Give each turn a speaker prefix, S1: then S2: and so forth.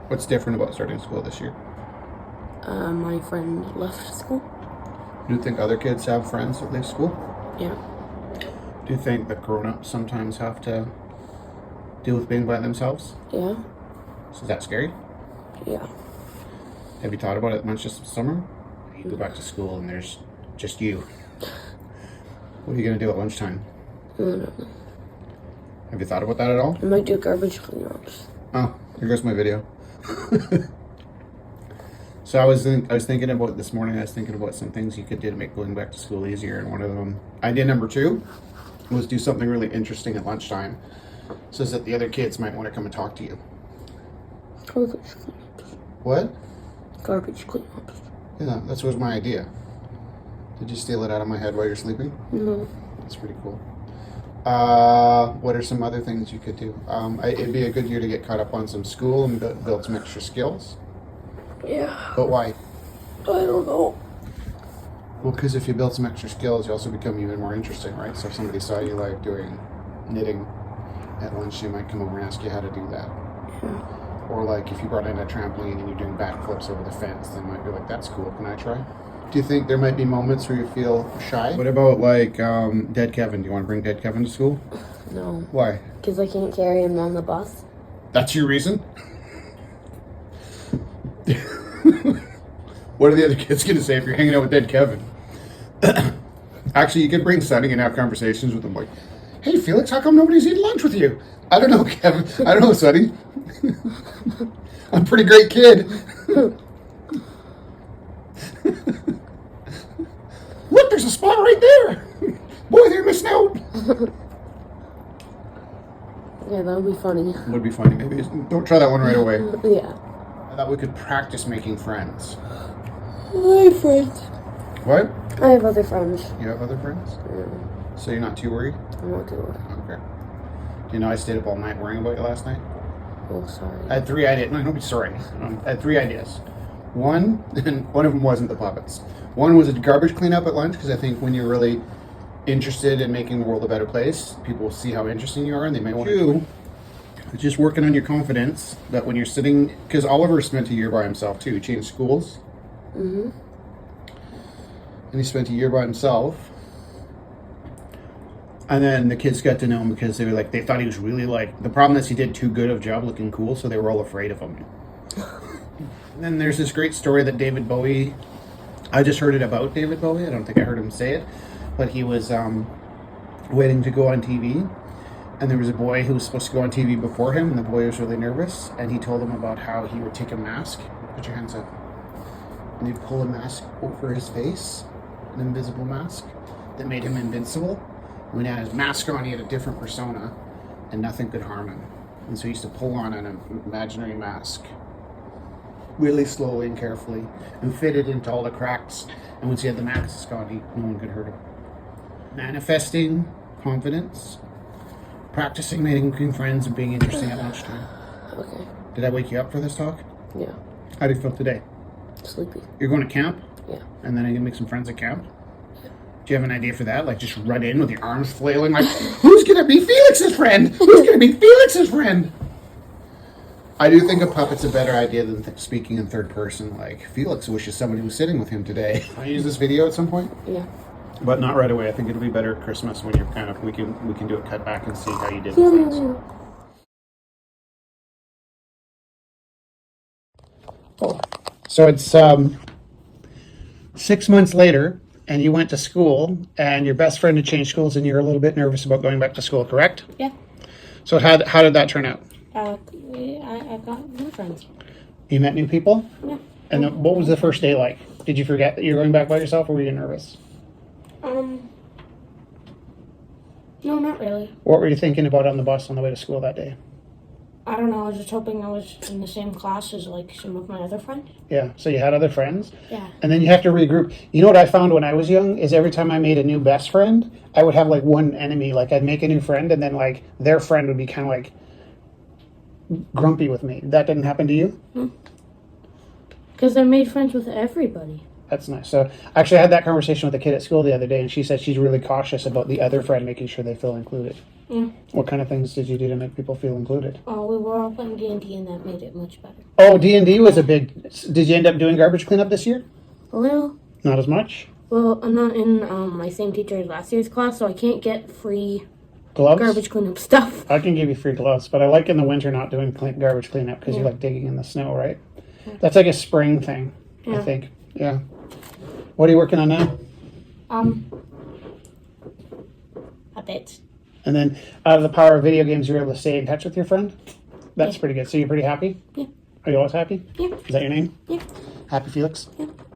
S1: What's different about starting school this year?
S2: My friend left school.
S1: Do you think other kids have friends that leave school?
S2: Yeah.
S1: Do you think that grown-ups sometimes have to deal with being by themselves?
S2: Yeah.
S1: So is that scary?
S2: Yeah.
S1: Have you thought about it much this summer? You go back to school and there's just you. What are you going to do at lunchtime?
S2: I don't know.
S1: Have you thought about that at all?
S2: I might do garbage cleanups.
S1: Oh, here goes my video. So I was thinking about this morning. I was thinking about some things you could do to make going back to school easier, and one of them, idea number 2, was do something really interesting at lunchtime, so that the other kids might want to come and talk to you.
S2: Garbage cleanups.
S1: What?
S2: Garbage cleanups.
S1: Yeah, that was my idea. Did you steal it out of my head while you're sleeping?
S2: No.
S1: That's pretty cool. What are some other things you could do? It'd be a good year to get caught up on some school and build some extra skills.
S2: Yeah.
S1: But why?
S2: I don't know.
S1: Well, because if you build some extra skills, you also become even more interesting, right? So if somebody saw you like doing knitting at lunch, they might come over and ask you how to do that.
S2: Yeah.
S1: Or like if you brought in a trampoline and you're doing backflips over the fence, they might be like, "That's cool. Can I try?" Do you think there might be moments where you feel shy? What about like Dead Kevin? Do you want to bring Dead Kevin to school?
S2: No.
S1: Why?
S2: Because I can't carry him on the bus.
S1: That's your reason? What are the other kids going to say if you're hanging out with Dead Kevin? Actually, you could bring Sonny and have conversations with him like, "Hey, Felix, how come nobody's eating lunch with you?" "I don't know, Kevin. I don't know, Sonny. I'm a pretty great kid." "Look, there's a spot right there. Boy, they're missing out."
S2: Yeah, that would be funny.
S1: Would be funny. Maybe don't try that one right away.
S2: Yeah.
S1: I thought we could practice making friends.
S2: I have friends.
S1: What?
S2: I have other friends.
S1: You have other friends?
S2: Yeah.
S1: So you're not too worried?
S2: I'm not too worried.
S1: Okay. Do you know I stayed up all night worrying about you last night?
S2: Oh, sorry.
S1: I had 3 ideas. No, don't be sorry. I had 3 ideas. One, and one of them wasn't the puppets. One was a garbage cleanup at lunch, because I think when you're really interested in making the world a better place, people will see how interesting you are, and they may want to. Just working on your confidence that when you're sitting, because Oliver spent a year by himself too. He changed schools.
S2: Mm-hmm.
S1: And he spent a year by himself. And then the kids got to know him because they thought he was really like, the problem is he did too good of a job looking cool, so they were all afraid of him. And then there's this great story that David Bowie, I just heard it about David Bowie, I don't think I heard him say it, but he was waiting to go on TV, and there was a boy who was supposed to go on TV before him, and the boy was really nervous, and he told him about how he would take a mask, put your hands up, and he'd pull a mask over his face, an invisible mask, that made him invincible. When he had his mask on, he had a different persona, and nothing could harm him. And so he used to pull on an imaginary mask, really slowly and carefully, and fit it into all the cracks. And once he had the mask on, no one could hurt him. Manifesting confidence, practicing making friends, and being interesting at lunchtime.
S2: Okay.
S1: Did I wake you up for this talk?
S2: Yeah.
S1: How do you feel today?
S2: Sleepy.
S1: You're going to camp?
S2: Yeah.
S1: And then I can make some friends at camp? Do you have an idea for that? Like just run in with your arms flailing like, "Who's going to be Felix's friend? Who's going to be Felix's friend?" I do think a puppet's a better idea than speaking in third person. Like, Felix wishes somebody was sitting with him today. Can I use this video at some point?
S2: Yeah.
S1: But not right away. I think it'll be better at Christmas when you're kind of, we can do a cut back and see how you did with things. Oh. So it's 6 months later, and you went to school, and your best friend had changed schools, and you're a little bit nervous about going back to school, correct?
S3: Yeah.
S1: So how did that turn out?
S3: I got new friends.
S1: You met new people?
S3: Yeah.
S1: And then what was the first day like? Did you forget that you were going back by yourself, or were you nervous?
S3: No, not really.
S1: What were you thinking about on the bus on the way to school that day?
S3: I don't know. I was just hoping I was in the same class as like some of my other friends.
S1: Yeah, so you had other friends?
S3: Yeah.
S1: And then you have to regroup. You know what I found when I was young is every time I made a new best friend, I would have like one enemy. Like I'd make a new friend, and then like their friend would be kind of like grumpy with me. That didn't happen to you?
S3: Because I made friends with everybody.
S1: That's nice. So actually I had that conversation with a kid at school the other day, and she said she's really cautious about the other friend making sure they feel included.
S3: Yeah.
S1: What kind of things did you do to make people feel included?
S3: Oh, we were all playing D&D, and that made it much better.
S1: Oh, D&D was a big... Did you end up doing garbage cleanup this year?
S3: A little.
S1: Not as much?
S3: Well, I'm not in my same teacher as last year's class, so I can't get free
S1: Gloves?
S3: garbage cleanup stuff.
S1: I can give you free gloves, but I like in the winter not doing garbage cleanup because you like digging in the snow, right? That's like a spring thing, I
S3: Yeah.
S1: think. Yeah. What are you working on now?
S3: A bit.
S1: And then out of the power of video games, you're able to stay in touch with your friend? That's pretty good. So you're pretty happy?
S3: Yeah.
S1: Are you always happy?
S3: Yeah.
S1: Is that your name?
S3: Yeah.
S1: Happy Felix?
S3: Yeah.